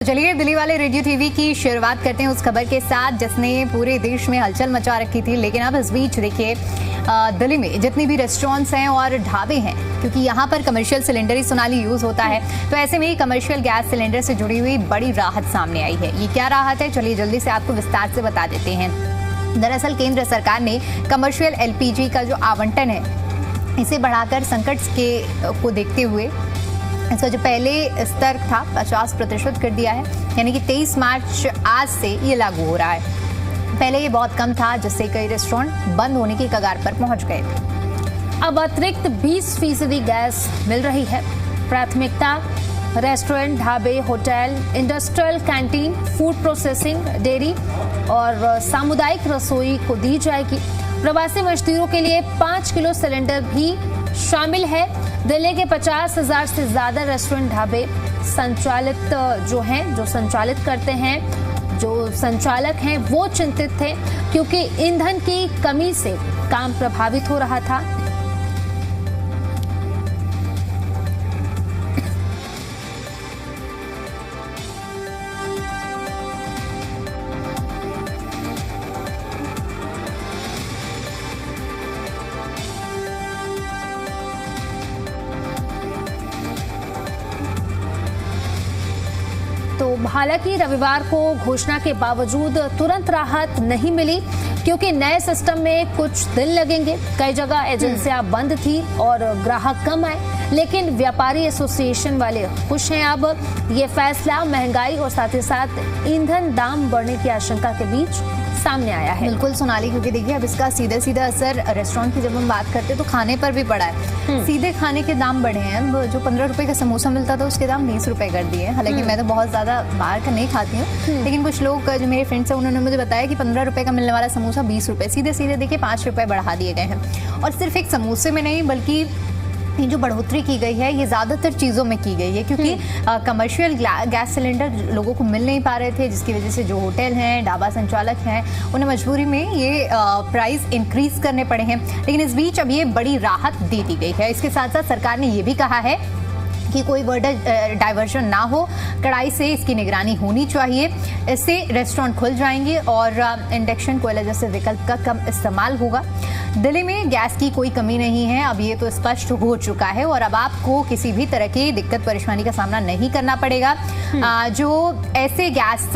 चलिए दिल्ली वाले radio TV की शुरुआत करते हैं उस खबर के साथ जिसने पूरे देश में हलचल मचा रखी थी। लेकिन अब इस बीच देखिए दिल्ली में जितनी भी रेस्टोरेंट्स हैं और ढाबे हैं, क्योंकि यहाँ पर कमर्शियल सिलेंडर ही सोनाली यूज होता है, तो ऐसे में ही कमर्शियल गैस सिलेंडर से जुड़ी हुई बड़ी राहत सामने आई है। ये क्या राहत है, चलिए जल्दी से आपको विस्तार से बता देते हैं। दरअसल केंद्र सरकार ने कमर्शियल एलपीजी का जो आवंटन है इसे बढ़ाकर संकट को देखते हुए इसका जो पहले स्तर था 50% कर दिया है, यानी कि 23 मार्च आज से ये लागू हो रहा है। पहले ये बहुत कम था, जिससे कई रेस्टोरेंट बंद होने की कगार पर पहुंच गए थे। अब अतिरिक्त 20% गैस मिल रही है। प्राथमिकता रेस्टोरेंट, ढाबे, hotel, industrial canteen, food processing, dairy और सामुदायिक रसोई को दी जाएगी। प्रवासी मजदूरों के लिए 5 किलो सिलेंडर भी शामिल है। दिल्ली के 50,000 से ज्यादा रेस्टोरेंट, ढाबे जो संचालित करते हैं, जो संचालक हैं वो चिंतित थे क्योंकि ईंधन की कमी से काम प्रभावित हो रहा था। तो हालांकि रविवार को घोषणा के बावजूद तुरंत राहत नहीं मिली, क्योंकि नए सिस्टम में कुछ दिन लगेंगे। कई जगह एजेंसियां बंद थी और ग्राहक कम आए, लेकिन व्यापारी एसोसिएशन वाले खुश हैं। अब ये फैसला महंगाई और साथ ही साथ ईंधन दाम बढ़ने की आशंका के बीच सामने आया है। बिल्कुल सोनाली, क्योंकि देखिए अब इसका सीधा सीधा असर रेस्टोरेंट की जब हम बात करते हैं तो खाने पर भी पड़ा है। सीधे खाने के दाम बढ़े हैं। जो 15 रुपए का समोसा मिलता था उसके दाम 20 रुपए कर दिए। हालांकि मैं तो बहुत ज्यादा बाहर का नहीं खाती हूँ, लेकिन कुछ लोग जो मेरे फ्रेंड्स हैं उन्होंने मुझे बताया कि 15 रुपए का मिलने वाला समोसा 20 रुपए सीधे सीधे देखिए 5 रुपए बढ़ा दिए गए हैं। और सिर्फ एक समोसे में नहीं, बल्कि ये जो बढ़ोतरी की गई है ये ज़्यादातर चीज़ों में की गई है, क्योंकि कमर्शियल गैस सिलेंडर लोगों को मिल नहीं पा रहे थे, जिसकी वजह से जो होटल हैं, ढाबा संचालक हैं, उन्हें मजबूरी में ये प्राइस इंक्रीज करने पड़े हैं। लेकिन इस बीच अब ये बड़ी राहत दे दी गई है। इसके साथ साथ सरकार ने ये भी कहा है कि कोई वाटर डाइवर्जन ना हो, कड़ाई से इसकी निगरानी होनी चाहिए। इससे रेस्टोरेंट खुल जाएंगे और इंडक्शन कोयला जैसे विकल्प का कम इस्तेमाल होगा। दिल्ली में गैस की कोई कमी नहीं है, अब ये तो स्पष्ट हो चुका है और अब आपको किसी भी तरह की दिक्कत परेशानी का सामना नहीं करना पड़ेगा। जो ऐसे गैस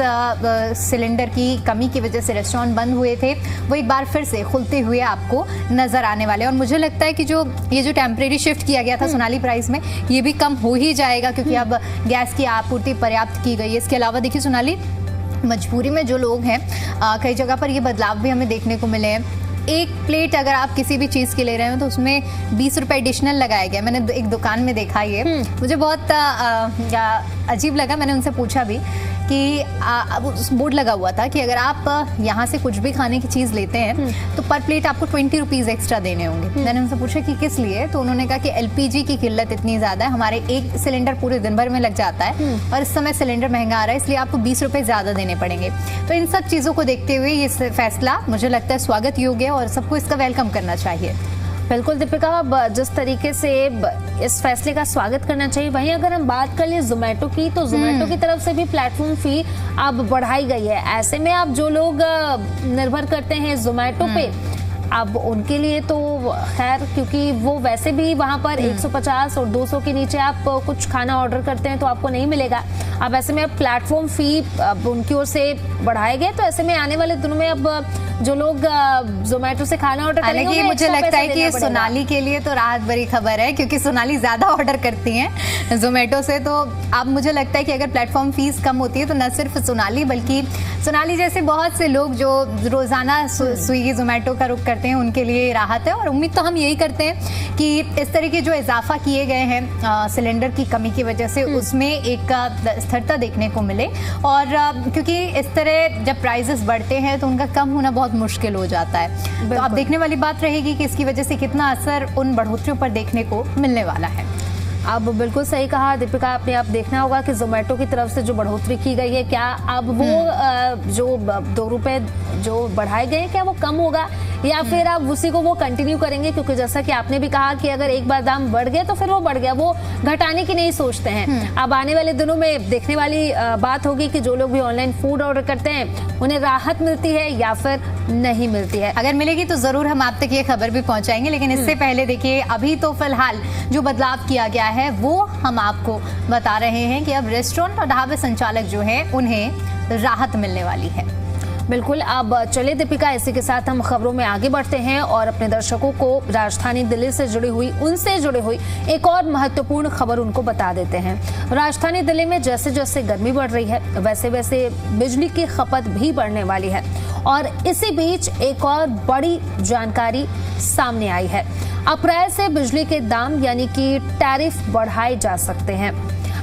सिलेंडर की कमी की वजह से रेस्टोरेंट बंद हुए थे वो एक बार फिर से खुलते हुए आपको नजर आने वाले। और मुझे लगता है कि ये जो टेम्परेरी शिफ्ट किया गया था सोनाली प्राइस में, ये भी कम हो ही जाएगा, क्योंकि अब गैस की आपूर्ति पर्याप्त की गई है। इसके अलावा देखिए सोनाली, मजबूरी में जो लोग हैं कई जगह पर ये बदलाव भी हमें देखने को मिले हैं। एक प्लेट अगर आप किसी भी चीज़ की ले रहे हो तो उसमें 20 रुपए एडिशनल लगाया गया। मैंने एक दुकान में देखा, ये मुझे बहुत अजीब लगा। मैंने उनसे पूछा भी कि अब उस बोर्ड लगा हुआ था कि अगर आप यहाँ से कुछ भी खाने की चीज़ लेते हैं तो पर प्लेट आपको 20 रुपीज़ एक्स्ट्रा देने होंगे। मैंने उनसे पूछा कि किस लिए, तो उन्होंने कहा कि एलपीजी की किल्लत इतनी ज़्यादा है, हमारे एक सिलेंडर पूरे दिन भर में लग जाता है और इस समय सिलेंडर महंगा आ रहा है, इसलिए आपको 20 रुपये ज़्यादा देने पड़ेंगे। तो इन सब चीज़ों को देखते हुए ये फैसला मुझे लगता है स्वागत योग्य है और सबको इसका वेलकम करना चाहिए। बिल्कुल दीपिका, जिस तरीके से इस फैसले का स्वागत करना चाहिए, वहीं अगर हम बात कर ले जोमेटो की, तो जोमेटो की तरफ से भी प्लेटफॉर्म फी अब बढ़ाई गई है। ऐसे में अब जो लोग निर्भर करते हैं जोमेटो पे, अब उनके लिए तो खैर, क्योंकि वो वैसे भी वहां पर 150 और 200 के नीचे आप कुछ खाना ऑर्डर करते हैं तो आपको नहीं मिलेगा। अब ऐसे में प्लेटफॉर्म फी अब उनकी ओर से बढ़ाए गए, तो ऐसे में आने वाले दिनों में अब जो लोग जोमेटो से खाना ऑर्डर करेंगे, मुझे लगता है कि सोनाली के लिए तो राहत भरी खबर है, क्योंकि सोनाली ज्यादा ऑर्डर करती हैं जोमेटो से। तो अब मुझे लगता है कि अगर प्लेटफॉर्म फीस कम होती है तो न सिर्फ सोनाली, बल्कि सोनाली जैसे बहुत से लोग जो रोजाना स्विगी जोमेटो का रुख करते हैं उनके लिए राहत है। और उम्मीद तो हम यही करते हैं कि इस तरह के जो इजाफा किए गए हैं सिलेंडर की कमी की वजह से, उसमें एक स्थिरता देखने को मिले। और क्योंकि इस तरह जब प्राइसेस बढ़ते हैं तो उनका कम होना बहुत मुश्किल हो जाता है। तो अब देखने वाली बात रहेगी कि इसकी वजह से कितना असर उन बढ़ोतरियों पर देखने को मिलने वाला है। अब बिल्कुल सही कहा दीपिका आपने। अब देखना होगा कि जोमेटो की तरफ से जो बढ़ोतरी की गई है, क्या अब वो जो 2 रुपए जो बढ़ाए गए क्या वो कम होगा या फिर अब उसी को वो कंटिन्यू करेंगे, क्योंकि जैसा कि आपने भी कहा कि अगर एक बार दाम बढ़ गया तो फिर वो बढ़ गया, वो घटाने की नहीं सोचते हैं। अब आने वाले दिनों में देखने वाली बात होगी कि जो लोग भी ऑनलाइन फूड ऑर्डर करते हैं उन्हें राहत मिलती है या फिर नहीं मिलती है। अगर मिलेगी तो जरूर हम आप तक ये खबर भी पहुंचाएंगे, लेकिन इससे पहले देखिए अभी तो फिलहाल जो बदलाव किया गया है वो हम आपको बता रहे हैं कि अब रेस्टोरेंट और ढाबे संचालक जो है उन्हें राहत मिलने वाली है। बिल्कुल। अब चले दीपिका, इसी के साथ हम खबरों में आगे बढ़ते हैं और अपने दर्शकों को राजधानी दिल्ली से उनसे जुड़ी हुई एक और महत्वपूर्ण खबर उनको बता देते हैं। राजधानी दिल्ली में जैसे जैसे गर्मी बढ़ रही है वैसे वैसे बिजली की खपत भी बढ़ने वाली है और इसी बीच एक और बड़ी जानकारी सामने आई है। अप्रैल से बिजली के दाम यानी कि टैरिफ बढ़ाए जा सकते हैं।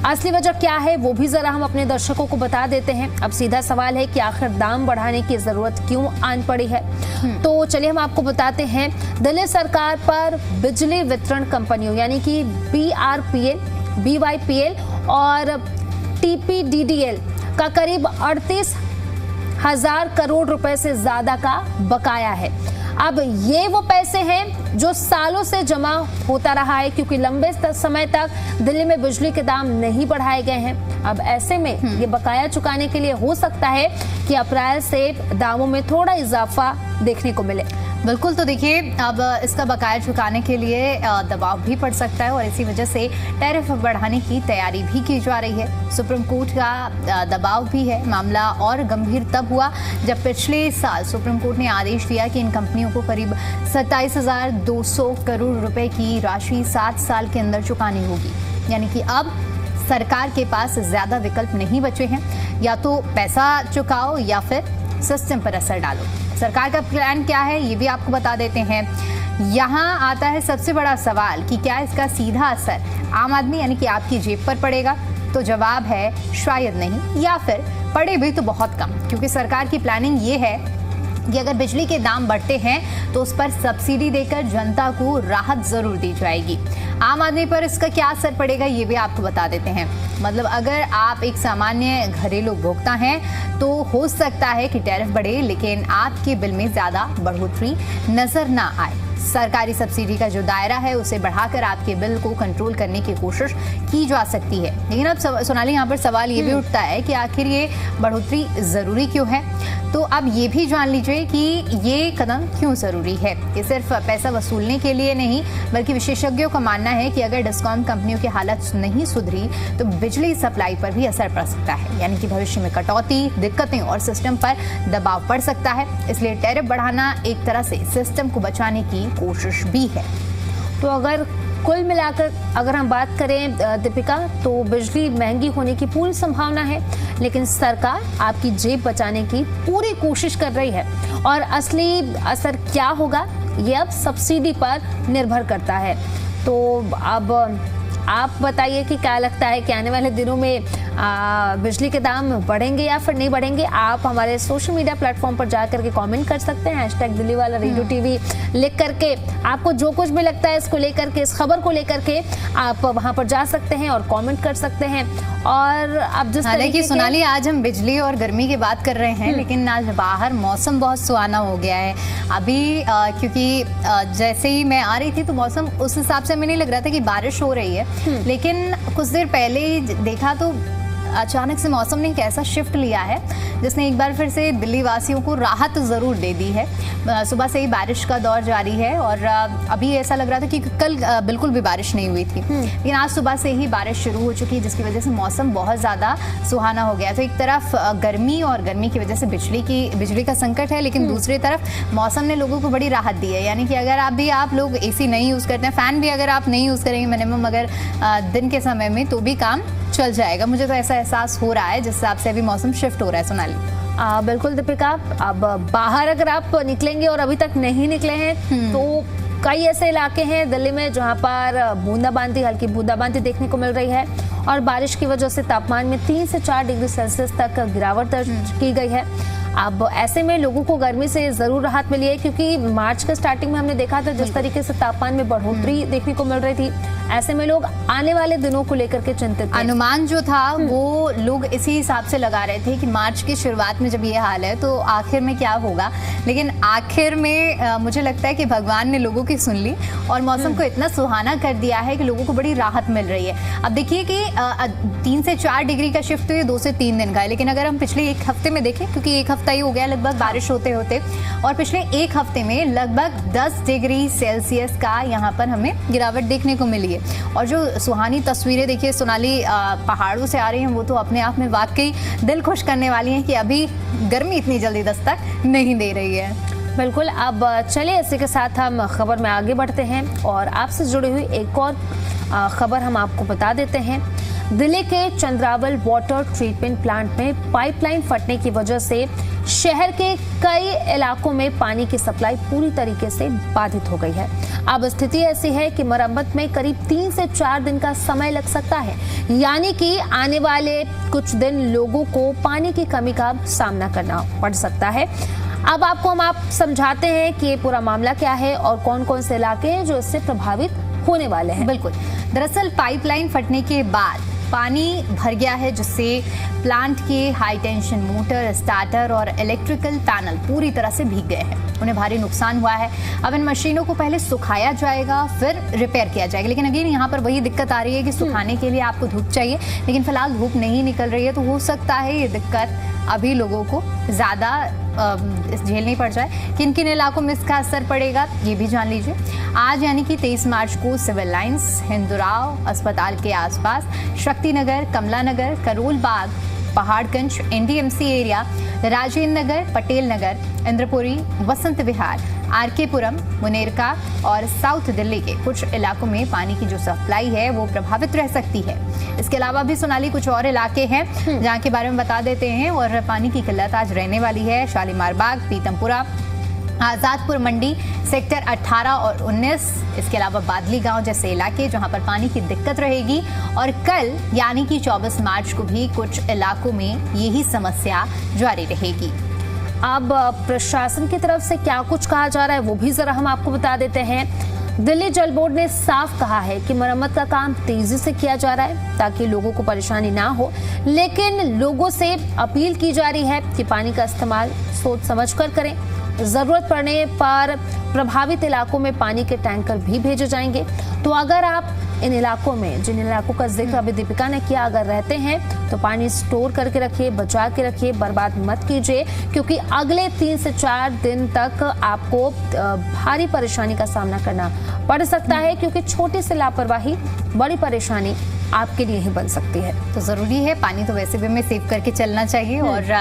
असली वजह क्या है वो भी जरा हम अपने दर्शकों को बता देते हैं। अब सीधा सवाल है कि आखिर दाम बढ़ाने की जरूरत क्यों आन पड़ी है, तो चलिए हम आपको बताते हैं। दिल्ली सरकार पर बिजली वितरण कंपनियों यानी कि BRPL, BYPL और TPDDL का करीब 38,000 करोड़ रुपए से ज्यादा का बकाया है। अब ये वो पैसे हैं जो सालों से जमा होता रहा है, क्योंकि लंबे समय तक दिल्ली में बिजली के दाम नहीं बढ़ाए गए हैं। अब ऐसे में ये बकाया चुकाने के लिए हो सकता है कि अप्रैल से दामों में थोड़ा इजाफा देखने को मिले। बिल्कुल, तो देखिए अब इसका बकाया चुकाने के लिए दबाव भी पड़ सकता है और इसी वजह से टैरिफ बढ़ाने की तैयारी भी की जा रही है। सुप्रीम कोर्ट का दबाव भी है। मामला और गंभीर तब हुआ जब पिछले साल सुप्रीम कोर्ट ने आदेश दिया कि इन कंपनियों को करीब 27,200 करोड़ रुपए की राशि 7 साल के अंदर चुकानी होगी। यानी कि अब सरकार के पास ज्यादा विकल्प नहीं बचे हैं, या तो पैसा चुकाओ या फिर सिस्टम पर असर डालो। सरकार का प्लान क्या है ये भी आपको बता देते हैं। यहाँ आता है सबसे बड़ा सवाल कि क्या इसका सीधा असर आम आदमी यानी कि आपकी जेब पर पड़ेगा, तो जवाब है शायद नहीं, या फिर पड़े भी तो बहुत कम, क्योंकि सरकार की प्लानिंग ये है कि अगर बिजली के दाम बढ़ते हैं तो उस पर सब्सिडी देकर जनता को राहत जरूर दी जाएगी। आम आदमी पर इसका क्या असर पड़ेगा ये भी आपको बता देते हैं। मतलब अगर आप एक सामान्य घरेलू उपभोक्ता हैं तो हो सकता है कि टैरिफ बढ़े लेकिन आपके बिल में ज्यादा बढ़ोतरी नजर ना आए। सरकारी सब्सिडी का जो दायरा है उसे बढ़ाकर आपके बिल को कंट्रोल करने की कोशिश की जा सकती है। लेकिन अब सोनाली यहाँ पर सवाल ये भी उठता है कि आखिर ये बढ़ोतरी जरूरी क्यों है। तो अब ये भी जान लीजिए कि ये कदम क्यों जरूरी है। ये सिर्फ पैसा वसूलने के लिए नहीं, बल्कि विशेषज्ञों का मानना है कि अगर डिस्कॉम कंपनियों की हालत नहीं सुधरी तो बिजली सप्लाई पर भी असर पड़ सकता है, यानी कि भविष्य में कटौती, दिक्कतें और सिस्टम पर दबाव पड़ सकता है। इसलिए टैरिफ बढ़ाना एक तरह से सिस्टम को बचाने की कोशिश भी है। तो अगर कुल मिलाकर अगर हम बात करें दीपिका, तो बिजली महंगी होने की पूरी संभावना है, लेकिन सरकार आपकी जेब बचाने की पूरी कोशिश कर रही है और असली असर क्या होगा ये अब सब्सिडी पर निर्भर करता है। तो अब आप बताइए कि क्या लगता है कि आने वाले दिनों में बिजली के दाम बढ़ेंगे या फिर नहीं बढ़ेंगे। आप हमारे सोशल मीडिया प्लेटफॉर्म पर जाकर के कमेंट कर सकते हैं, #दिल्ली वाला रेडियो टीवी लिख करके। आपको जो कुछ भी लगता है इसको लेकर के, इस खबर को लेकर के आप वहां पर जा सकते हैं और कमेंट कर सकते हैं। और अब जिस हालांकि सोनाली आज हम बिजली और गर्मी की बात कर रहे हैं, लेकिन आज बाहर मौसम बहुत सुहाना हो गया है अभी, क्योंकि जैसे ही मैं आ रही थी तो मौसम उस हिसाब से हमें नहीं लग रहा था कि बारिश हो रही है, लेकिन कुछ देर पहले ही देखा तो अचानक से मौसम ने कैसा शिफ्ट लिया है जिसने एक बार फिर से दिल्ली वासियों को राहत ज़रूर दे दी है। सुबह से ही बारिश का दौर जारी है और अभी ऐसा लग रहा था कि कल बिल्कुल भी बारिश नहीं हुई थी, लेकिन आज सुबह से ही बारिश शुरू हो चुकी है, जिसकी वजह से मौसम बहुत ज़्यादा सुहाना हो गया। तो एक तरफ गर्मी और गर्मी की वजह से बिजली का संकट है, लेकिन दूसरी तरफ मौसम ने लोगों को बड़ी राहत दी है। यानी कि अगर आप लोग AC नहीं यूज़ करते हैं, फ़ैन भी अगर आप नहीं यूज़ करेंगे मिनिमम अगर दिन के समय में, तो भी काम चल जाएगा। मुझे तो ऐसा एहसास हो रहा है जिस हिसाब से अभी मौसम शिफ्ट हो रहा है। सोनाली बिल्कुल दीपिका, अब बाहर अगर आप निकलेंगे और अभी तक नहीं निकले हैं तो कई ऐसे इलाके हैं दिल्ली में जहां पर बूंदाबांदी, हल्की बूंदाबांदी देखने को मिल रही है और बारिश की वजह से तापमान में 3 से 4 डिग्री सेल्सियस तक गिरावट दर्ज की गई है। अब ऐसे में लोगों को गर्मी से जरूर राहत मिली है, क्योंकि मार्च के स्टार्टिंग में हमने देखा था जिस तरीके से तापमान में बढ़ोतरी देखने को मिल रही थी, ऐसे में लोग आने वाले दिनों को लेकर के चिंतित हैं। अनुमान जो था वो लोग इसी हिसाब से लगा रहे थे कि मार्च की शुरुआत में जब ये हाल है तो आखिर में क्या होगा, लेकिन आखिर में मुझे लगता है कि भगवान ने लोगों की सुन ली और मौसम को इतना सुहाना कर दिया है कि लोगों को बड़ी राहत मिल रही है। अब देखिए कि 3 से 4 डिग्री का शिफ्ट तो ये 2 से 3 दिन का है, लेकिन अगर हम पिछले एक हफ्ते में देखें, क्योंकि एक हफ्ता ही हो गया लगभग बारिश होते होते, और पिछले एक हफ्ते में लगभग 10 डिग्री सेल्सियस का यहाँ पर हमें गिरावट देखने को मिली है। और जो सुहानी तस्वीरें देखिए सोनाली पहाड़ों से आ रही हैं, वो तो अपने आप में वाकई दिल खुश करने वाली हैं कि अभी गर्मी इतनी जल्दी दस्तक नहीं दे रही है। बिल्कुल। अब चलिए इसी के साथ हम खबर में आगे बढ़ते हैं और आपसे जुड़ी हुई एक और खबर हम आपको बता देते हैं। दिल्ली के चंद्रावल वाटर ट्रीटमेंट प्लांट में पाइपलाइन फटने की वजह से शहर के कई इलाकों में पानी की सप्लाई पूरी तरीके से बाधित हो गई है। अब स्थिति ऐसी है कि मरम्मत में करीब 3 से 4 दिन का समय लग सकता है, यानी कि आने वाले कुछ दिन लोगों को पानी की कमी का सामना करना पड़ सकता है। अब आपको हम समझाते हैं कि ये पूरा मामला क्या है और कौन कौन से इलाके हैं जो इससे प्रभावित होने वाले हैं। बिल्कुल, दरअसल पाइपलाइन फटने के बाद पानी भर गया है, जिससे प्लांट के हाई टेंशन मोटर, स्टार्टर और इलेक्ट्रिकल पैनल पूरी तरह से भीग गए हैं। उन्हें भारी नुकसान हुआ है। अब इन मशीनों को पहले सुखाया जाएगा, फिर रिपेयर किया जाएगा। लेकिन अगेन यहाँ पर वही दिक्कत आ रही है कि सुखाने के लिए आपको धूप चाहिए, लेकिन फिलहाल धूप नहीं निकल रही है, तो हो सकता है ये दिक्कत अभी लोगों को ज़्यादा झेलनी पड़ जाए। किन किन इलाकों में इसका असर पड़ेगा ये भी जान लीजिए। आज यानी कि 23 मार्च को सिविल लाइंस, हिंदुराव अस्पताल के आसपास, शक्तिनगर, कमला नगर, करोल बाग, पहाड़गंज, एनडीएमसी एरिया, राजेंद्र नगर, पटेल नगर, इंद्रपुरी, वसंत विहार, आरकेपुरम, मुनेरका और साउथ दिल्ली के कुछ इलाकों में पानी की जो सप्लाई है वो प्रभावित रह सकती है। इसके अलावा भी सोनाली कुछ और इलाके हैं जहाँ के बारे में बता देते हैं। और पानी की किल्लत आज रहने वाली है शालीमार बाग, पीतमपुरा, आजादपुर मंडी, सेक्टर 18 और 19, इसके अलावा बादली गांव जैसे इलाके जहां पर पानी की दिक्कत रहेगी। और कल यानी कि 24 मार्च को भी कुछ इलाकों में यही समस्या जारी रहेगी। अब प्रशासन की तरफ से क्या कुछ कहा जा रहा है वो भी जरा हम आपको बता देते हैं। दिल्ली जल बोर्ड ने साफ कहा है कि मरम्मत का काम तेजी से किया जा रहा है ताकि लोगों को परेशानी ना हो, लेकिन लोगों से अपील की जा रही है कि पानी का इस्तेमाल सोच समझ कर करें। जरूरत पड़ने पर प्रभावित इलाकों में पानी के टैंकर भी भेजे जाएंगे। तो अगर आप इन इलाकों में, जिन इलाकों का जिक्र अभी दीपिका ने किया, अगर रहते हैं तो पानी स्टोर करके रखिए, बचा के रखिए, बर्बाद मत कीजिए, क्योंकि अगले 3 से 4 दिन तक आपको भारी परेशानी का सामना करना पड़ सकता है, क्योंकि छोटी सी लापरवाही बड़ी परेशानी आपके लिए ही बन सकती है। तो ज़रूरी है, पानी तो वैसे भी हमें सेव करके चलना चाहिए। और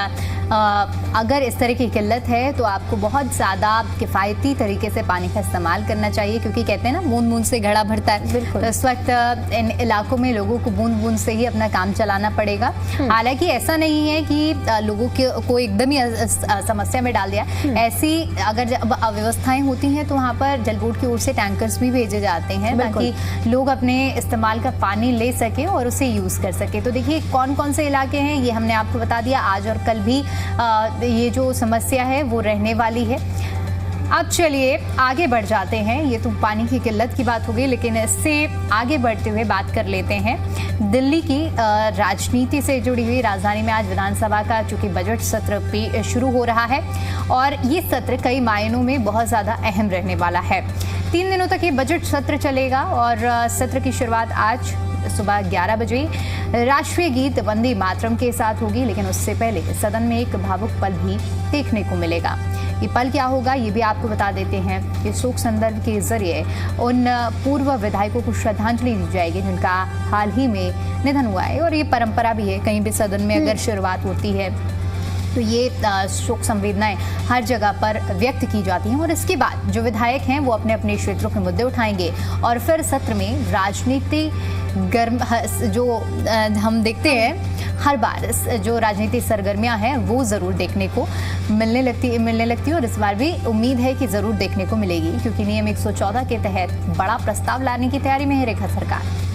अगर इस तरह की किल्लत है तो आपको बहुत ज़्यादा किफ़ायती तरीके से पानी का इस्तेमाल करना चाहिए, क्योंकि कहते हैं ना बूंद बूंद से घड़ा भरता है। बिल्कुल। तो इस वक्त इन इलाकों में लोगों को बूंद बूंद से ही अपना काम चलाना पड़ेगा। हालांकि ऐसा नहीं है कि लोगों को एकदम ही समस्या में डाल दिया। ऐसी अगर अव्यवस्थाएं होती हैं तो वहाँ पर जल बोर्ड की ओर से टैंकर्स भी भेजे जाते हैं ताकि लोग अपने इस्तेमाल का पानी ले सके और उसे यूज कर सके। तो देखिए कौन कौन से इलाके हैं ये हमने आपको बता दिया। आज और कल भी ये जो समस्या है वो रहने वाली है। अब चलिए आगे बढ़ जाते हैं। ये तो पानी की किल्लत की बात हो गई, लेकिन इससे आगे बढ़ते हुए बात कर लेते हैं दिल्ली की राजनीति से जुड़ी हुई। राजधानी में आज विधानसभा का चूंकि बजट सत्र शुरू हो रहा है और ये सत्र कई मायनों में बहुत ज़्यादा अहम रहने वाला है। 3 दिनों तक ये बजट सत्र चलेगा और सत्र की शुरुआत आज सुबह 11 बजे राष्ट्रीय गीत वंदे मातरम के साथ होगी, लेकिन उससे पहले सदन में एक भावुक पल भी देखने को मिलेगा। ये पल क्या होगा ये भी आपको बता देते हैं कि शोक संदर्भ के जरिए उन पूर्व विधायकों को श्रद्धांजलि दी जाएगी जिनका हाल ही में निधन हुआ है। और ये परंपरा भी है, कहीं भी सदन में अगर शुरुआत होती है तो ये शोक संवेदनाएं हर जगह पर व्यक्त की जाती हैं। और इसके बाद जो विधायक हैं वो अपने अपने क्षेत्रों के मुद्दे उठाएंगे और फिर सत्र में राजनीति जो हम देखते हैं हर बार जो राजनीतिक सरगर्मियां हैं वो ज़रूर देखने को मिलने लगती है। और इस बार भी उम्मीद है कि ज़रूर देखने को मिलेगी, क्योंकि नियम 114 के तहत बड़ा प्रस्ताव लाने की तैयारी में है रेखा सरकार।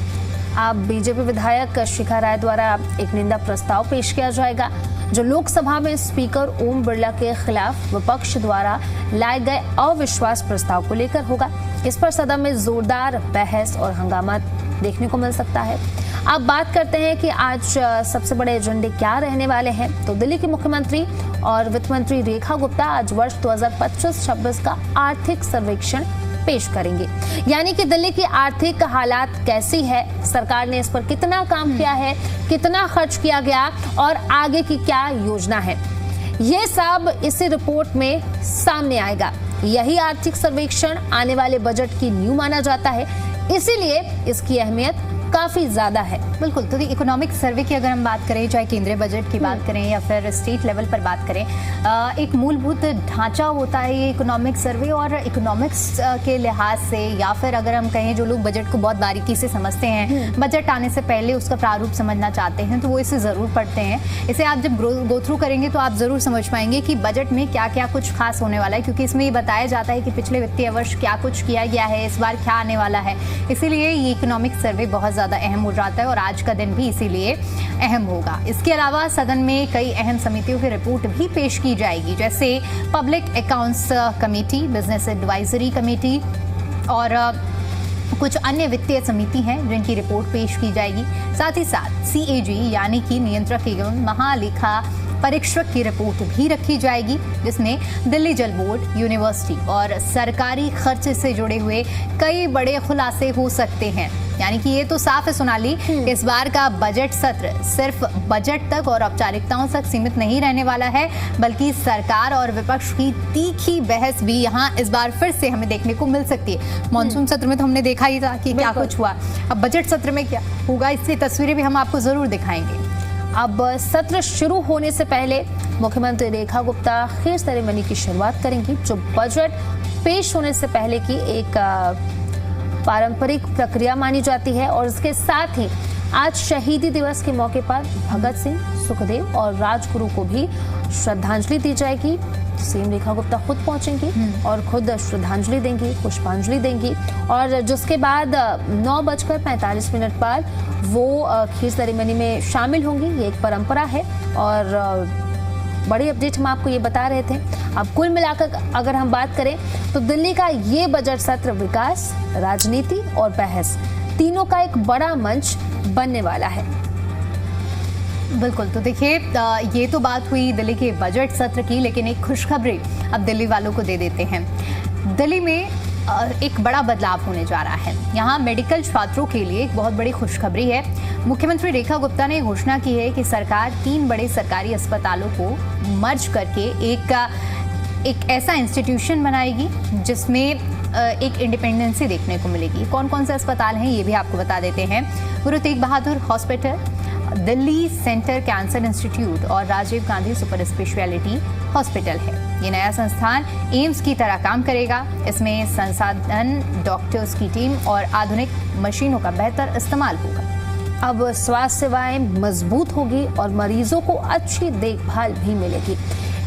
अब बीजेपी विधायक शिखा राय द्वारा एक निंदा प्रस्ताव पेश किया जाएगा, जो लोकसभा में स्पीकर ओम बिरला के खिलाफ विपक्ष द्वारा लाए गए अविश्वास प्रस्ताव को लेकर होगा। इस पर सदन में जोरदार बहस और हंगामा देखने को मिल सकता है। अब बात करते हैं कि आज सबसे बड़े एजेंडे क्या रहने वाले हैं। तो दिल्ली की मुख्यमंत्री और वित्त मंत्री रेखा गुप्ता आज वर्ष 2025-26 का आर्थिक सर्वेक्षण पेश करेंगे, यानी कि दिल्ली की आर्थिक हालात कैसी है, सरकार ने इस पर कितना काम किया है, कितना खर्च किया गया और आगे की क्या योजना है, ये सब इसी रिपोर्ट में सामने आएगा। यही आर्थिक सर्वेक्षण आने वाले बजट की नींव माना जाता है, इसीलिए इसकी अहमियत काफी ज्यादा है। बिल्कुल, तो इकोनॉमिक सर्वे की अगर हम बात करें, चाहे केंद्रीय बजट की बात करें या फिर स्टेट लेवल पर बात करें, एक मूलभूत ढांचा होता है ये इकोनॉमिक सर्वे। और इकोनॉमिक्स के लिहाज से या फिर अगर हम कहें जो लोग बजट को बहुत बारीकी से समझते हैं, बजट आने से पहले उसका प्रारूप समझना चाहते हैं, तो वो इसे ज़रूर पढ़ते हैं। इसे आप जब गो थ्रू करेंगे तो आप ज़रूर समझ पाएंगे कि बजट में क्या क्या कुछ खास होने वाला है, क्योंकि इसमें ये बताया जाता है कि पिछले वित्तीय वर्ष क्या कुछ किया गया है, इस बार क्या आने वाला है। इसीलिए ये इकोनॉमिक सर्वे बहुत ज़्यादा अहम हो जाता है और आज का दिन भी इसीलिए अहम होगा। इसके अलावा सदन में कई अहम समितियों की रिपोर्ट भी पेश की जाएगी, जैसे public accounts committee, business advisory committee और कुछ अन्य वित्तीय समिति हैं जिनकी रिपोर्ट पेश की जाएगी। साथ ही साथ CAG यानी कि नियंत्रक एवं महालेखा परीक्षक की रिपोर्ट भी रखी जाएगी, जिसमें दिल्ली जल बोर्ड, यूनिवर्सिटी और सरकारी खर्च से जुड़े हुए कई बड़े खुलासे हो सकते हैं। यानी कि ये तो साफ है सोनाली, इस बार का बजट सत्र सिर्फ बजट तक और औपचारिकताओं तक सीमित नहीं रहने वाला है, बल्कि सरकार और विपक्ष की तीखी बहस भी यहाँ इस बार फिर से हमें देखने को मिल सकती है। मॉनसून सत्र में तो हमने देखा ही था कि क्या कुछ हुआ, अब बजट सत्र में क्या होगा, इसकी तस्वीरें भी हम आपको जरूर दिखाएंगे। अब सत्र शुरू होने से पहले मुख्यमंत्री रेखा गुप्ता खीर सेरेमनी की शुरुआत करेंगी, जो बजट पेश होने से पहले की एक पारंपरिक प्रक्रिया मानी जाती है। और इसके साथ ही आज शहीदी दिवस के मौके पर भगत सिंह, सुखदेव और राजगुरु को भी श्रद्धांजलि दी जाएगी। सीएम रेखा गुप्ता खुद पहुंचेंगी और खुद श्रद्धांजलि देंगी, पुष्पांजलि देंगी, और जिसके बाद 9:45 पर वो खीर सेरेमनी में शामिल होंगी। ये एक परंपरा है और बड़ी अपडेट हम आपको ये बता रहे थे। अब कुल मिलाकर अगर हम बात करें तो दिल्ली का ये बजट सत्र विकास, राजनीति और बहस तीनों का एक बड़ा मंच बनने वाला है। बिल्कुल, तो देखिए ये तो बात हुई दिल्ली के बजट सत्र की, लेकिन एक खुशखबरी अब दिल्ली वालों को दे देते हैं। दिल्ली में एक बड़ा बदलाव होने जा रहा है। यहाँ मेडिकल छात्रों के लिए एक बहुत बड़ी खुशखबरी है। मुख्यमंत्री रेखा गुप्ता ने घोषणा की है कि सरकार 3 बड़े सरकारी अस्पतालों को मर्ज करके एक ऐसा इंस्टीट्यूशन बनाएगी जिसमें एक इंडिपेंडेंसी देखने को मिलेगी। कौन कौन से अस्पताल हैं ये भी आपको बता देते हैं। Guru Tegh Bahadur hospital, Delhi centre cancer institute और Rajiv Gandhi super speciality hospital है। ये नया संस्थान एम्स की तरह काम करेगा। इसमें संसाधन, डॉक्टर्स की टीम और आधुनिक मशीनों का बेहतर इस्तेमाल होगा। अब स्वास्थ्य सेवाएं मजबूत होगी और मरीजों को अच्छी देखभाल भी मिलेगी।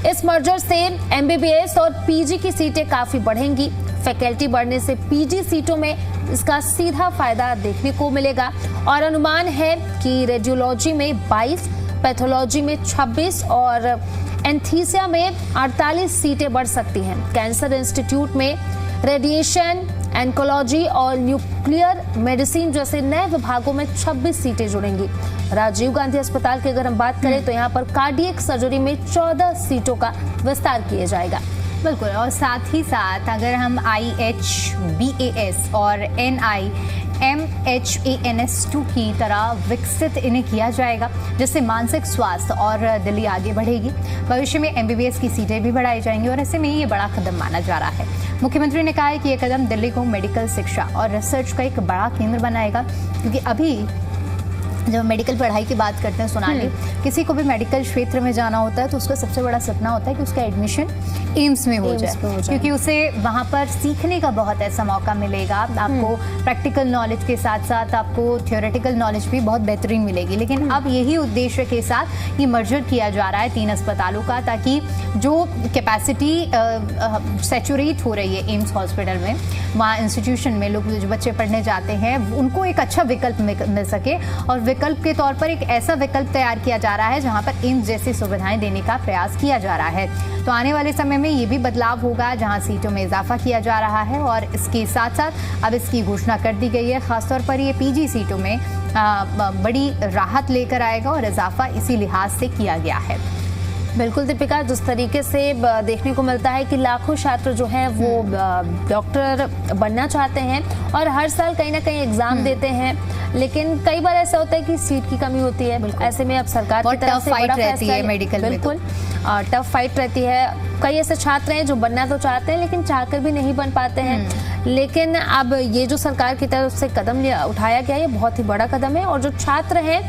इस मर्जर से MBBS और PG की सीटें काफी बढ़ेंगी। फैकल्टी बढ़ने से PG सीटों में इसका सीधा फायदा देखने को मिलेगा और अनुमान है कि रेडियोलॉजी में 22, पैथोलॉजी में 26 और एनेस्थीसिया में 48 सीटें बढ़ सकती हैं। कैंसर इंस्टीट्यूट में रेडिएशन, एंकोलॉजी और न्यूक्लियर मेडिसिन जैसे नए विभागों में 26 सीटें जुड़ेंगी। राजीव गांधी अस्पताल की अगर हम बात करें तो यहाँ पर कार्डियक सर्जरी में 14 सीटों का विस्तार किया जाएगा। बिल्कुल, और साथ ही साथ अगर हम IHBAS और NIMHANS2 की तरह विकसित इन्हें किया जाएगा, जिससे मानसिक स्वास्थ्य और दिल्ली आगे बढ़ेगी। भविष्य में MBBS की सीटें भी बढ़ाई जाएंगी और ऐसे में ये बड़ा कदम माना जा रहा है। मुख्यमंत्री ने कहा है कि ये कदम दिल्ली को मेडिकल शिक्षा और रिसर्च का एक बड़ा केंद्र बनाएगा, क्योंकि अभी जब मेडिकल पढ़ाई की बात करते हैं सोनाली, किसी को भी मेडिकल क्षेत्र में जाना होता है तो उसका सबसे बड़ा सपना होता है कि उसका एडमिशन एम्स में हो जाए, क्योंकि उसे वहाँ पर सीखने का बहुत ऐसा मौका मिलेगा। आपको प्रैक्टिकल नॉलेज के साथ साथ आपको थियोरेटिकल नॉलेज भी बहुत बेहतरीन मिलेगी। लेकिन अब यही उद्देश्य के साथ ये मर्जर किया जा रहा है 3 अस्पतालों का, ताकि जो कैपेसिटी सैचुरेट हो रही है एम्स हॉस्पिटल में, वहाँ इंस्टीट्यूशन में लोग जो बच्चे पढ़ने जाते हैं उनको एक अच्छा विकल्प मिल सके, और विकल्प के तौर पर एक ऐसा विकल्प तैयार किया जा रहा है जहाँ पर एम्स जैसी सुविधाएं देने का प्रयास किया जा रहा है। तो आने वाले समय में ये भी बदलाव होगा जहाँ सीटों में इजाफा किया जा रहा है, और इसके साथ साथ अब इसकी घोषणा कर दी गई है। खासतौर पर ये पीजी सीटों में बड़ी राहत लेकर आएगा और इजाफा इसी लिहाज से किया गया है। बिल्कुल दीपिका, जिस तरीके से देखने को मिलता है कि लाखों छात्र जो हैं वो डॉक्टर बनना चाहते हैं और हर साल कहीं ना कहीं एग्जाम देते हैं, लेकिन कई बार ऐसा होता है कि सीट की कमी होती है। ऐसे में अब सरकार की तरफ से बड़ा फैसला है, मेडिकल में बिल्कुल टफ फाइट रहती है। कई ऐसे छात्र हैं जो बनना तो चाहते हैं लेकिन चाहकर भी नहीं बन पाते हैं। लेकिन अब ये जो सरकार की तरफ से कदम उठाया गया, ये बहुत ही बड़ा कदम है और जो छात्र हैं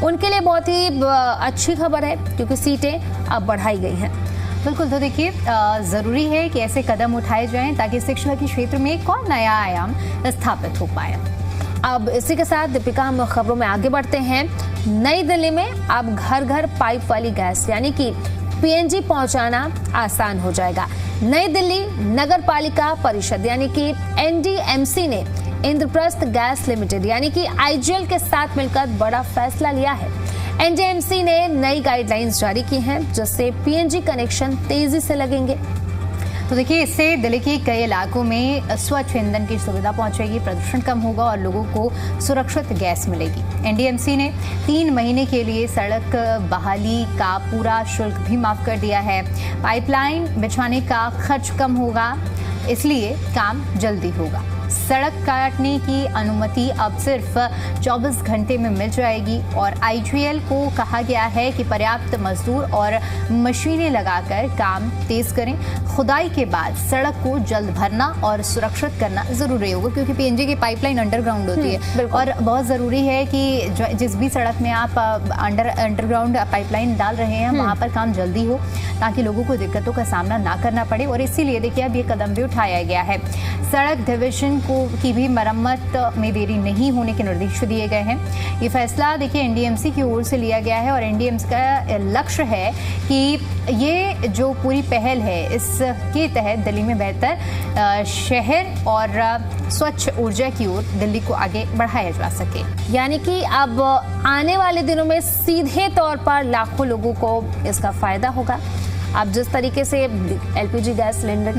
उनके लिए बहुत ही अच्छी खबर है, क्योंकि सीटें अब बढ़ाई गई हैं। बिल्कुल, तो देखिए ज़रूरी है कि ऐसे कदम उठाए जाएं ताकि शिक्षा के क्षेत्र में एक और नया आयाम स्थापित हो पाए। अब इसी के साथ दीपिका हम खबरों में आगे बढ़ते हैं। नई दिल्ली में अब घर घर पाइप वाली गैस यानी कि पीएनजी पहुंचाना आसान हो जाएगा। नई दिल्ली नगर पालिका परिषद यानी कि एनडीएमसी ने इंद्रप्रस्थ गैस लिमिटेड यानी कि आईजीएल के साथ मिलकर बड़ा फैसला लिया है। एनडीएमसी ने नई गाइडलाइंस जारी की हैं जिससे पीएनजी कनेक्शन तेजी से लगेंगे। तो देखिए, इससे दिल्ली के कई इलाकों में स्वच्छ ईंधन की सुविधा पहुंचेगी, प्रदूषण कम होगा और लोगों को सुरक्षित गैस मिलेगी। एनडीएमसी ने 3 महीने के लिए सड़क बहाली का पूरा शुल्क भी माफ कर दिया है। पाइपलाइन बिछाने का खर्च कम होगा, इसलिए काम जल्दी होगा। सड़क काटने की अनुमति अब सिर्फ 24 घंटे में मिल जाएगी और आईजीएल को कहा गया है कि पर्याप्त मजदूर और मशीनें लगाकर काम तेज करें। खुदाई के बाद सड़क को जल्द भरना और सुरक्षित करना जरूरी होगा, क्योंकि पीएनजी की पाइपलाइन अंडरग्राउंड होती है और बहुत ज़रूरी है कि जिस भी सड़क में आप अंडरग्राउंड पाइपलाइन डाल रहे हैं वहाँ पर काम जल्दी हो, ताकि लोगों को दिक्कतों का सामना ना करना पड़े। और इसीलिए देखिए, अब ये कदम भी उठाया गया है। सड़क डिवीजन की भी मरम्मत में देरी नहीं होने के निर्देश दिए गए हैं। ये फैसला देखिए एनडीएमसी की ओर से लिया गया है और एनडीएमसी का लक्ष्य है कि ये जो पूरी पहल है इसके तहत दिल्ली में बेहतर शहर और स्वच्छ ऊर्जा की ओर दिल्ली को आगे बढ़ाया जा सके। यानी कि अब आने वाले दिनों में सीधे तौर पर लाखों लोगों को इसका फायदा होगा। अब जिस तरीके से एलपीजी गैस सिलेंडर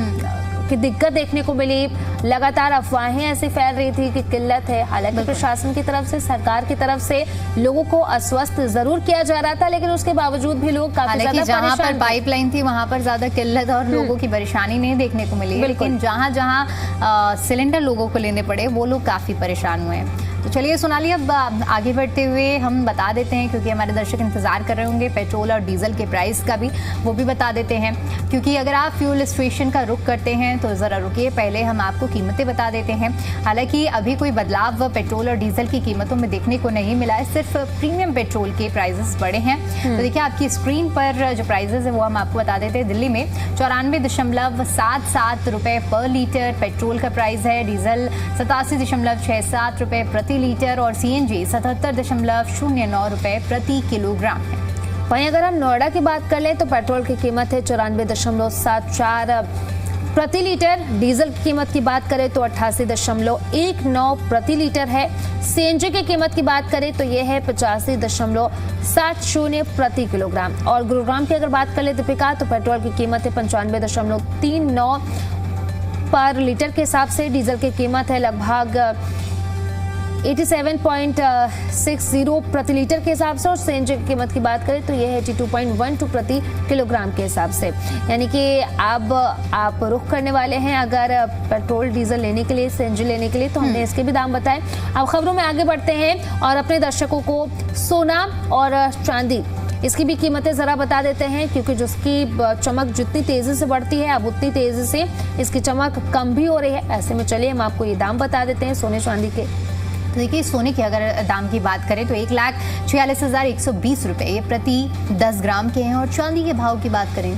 की दिक्कत देखने को मिली, लगातार अफवाहें ऐसी फैल रही थी कि किल्लत है। हालांकि प्रशासन की तरफ से, सरकार की तरफ से लोगों को आश्वस्त जरूर किया जा रहा था, लेकिन उसके बावजूद भी लोग काफी ज्यादा जहां पर पाइपलाइन थी वहां पर ज्यादा किल्लत और लोगों की परेशानी नहीं देखने को मिली, लेकिन जहां जहां सिलेंडर लोगों को लेने पड़े वो लोग काफी परेशान हुए हैं। तो चलिए सोनाली, अब आगे बढ़ते हुए हम बता देते हैं, क्योंकि हमारे दर्शक इंतजार कर रहे होंगे पेट्रोल और डीजल के प्राइस का भी, वो भी बता देते हैं। क्योंकि अगर आप फ्यूल स्टेशन का रुख करते हैं तो ज़रा रुकिए, पहले हम आपको कीमतें बता देते हैं। हालांकि अभी कोई बदलाव पेट्रोल और डीजल की कीमतों में देखने को नहीं मिला है, सिर्फ प्रीमियम पेट्रोल के प्राइसेस बढ़े हैं। तो देखिए, आपकी स्क्रीन पर जो प्राइसेस है वो हम आपको बता देते हैं। दिल्ली में 94.77 रुपये पर लीटर पेट्रोल का प्राइस है, डीजल 87.67 रुपये प्रति लीटर और सीएनजी 77.09 रुपये प्रति किलोग्राम है। वहीं अगर हम नोएडा की बात कर लें तो पेट्रोल की कीमत है 94.74 प्रति लीटर, डीजल की कीमत की बात करें तो 88.19 प्रति लीटर है। सीएनजी की कीमत की बात करें तो यह है 85.70 प्रति किलोग्राम। और गुरुग्राम की अगर बात कर ले दीपिका, तो पेट्रोल की कीमत है 95.39 पर लीटर के हिसाब से, डीजल की कीमत है लगभग 87.60 प्रति लीटर के हिसाब से और सीएनजी की कीमत की बात करें तो यह है 82.12 प्रति किलोग्राम के हिसाब से। यानी कि अब आप रुख करने वाले हैं अगर पेट्रोल डीजल लेने के लिए, सीएनजी लेने के लिए, तो हमने इसके भी दाम बताए। अब खबरों में आगे बढ़ते हैं और अपने दर्शकों को सोना और चांदी इसकी भी कीमतें जरा बता देते हैं, क्योंकि जिसकी चमक जितनी तेजी से बढ़ती है अब उतनी तेजी से इसकी चमक कम भी हो रही है। ऐसे में चलिए हम आपको ये दाम बता देते हैं सोने चांदी के। देखिए, सोने के अगर दाम की बात करें तो 1,46,120 रुपये ये प्रति 10 ग्राम के हैं और चांदी के भाव की बात करें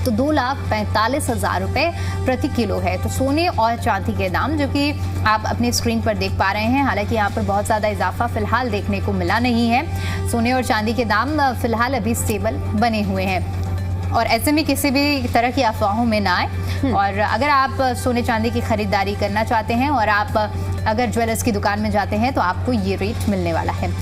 तो 2,45,000 रुपये प्रति किलो है। तो सोने और चांदी के दाम जो कि आप अपने स्क्रीन पर देख पा रहे हैं, हालांकि यहाँ पर बहुत ज़्यादा इजाफा फिलहाल देखने को मिला नहीं है। सोने और चांदी के दाम फिलहाल अभी स्टेबल बने हुए हैं। और ऐसे में किसी भी तरह की अफवाहों में ना आए। और अगर आप सोने चांदी की खरीदारी करना चाहते हैं और आप अगर ज्वेलर्स की दुकान में जाते हैं तो आपको ये रेट मिलने वाला है।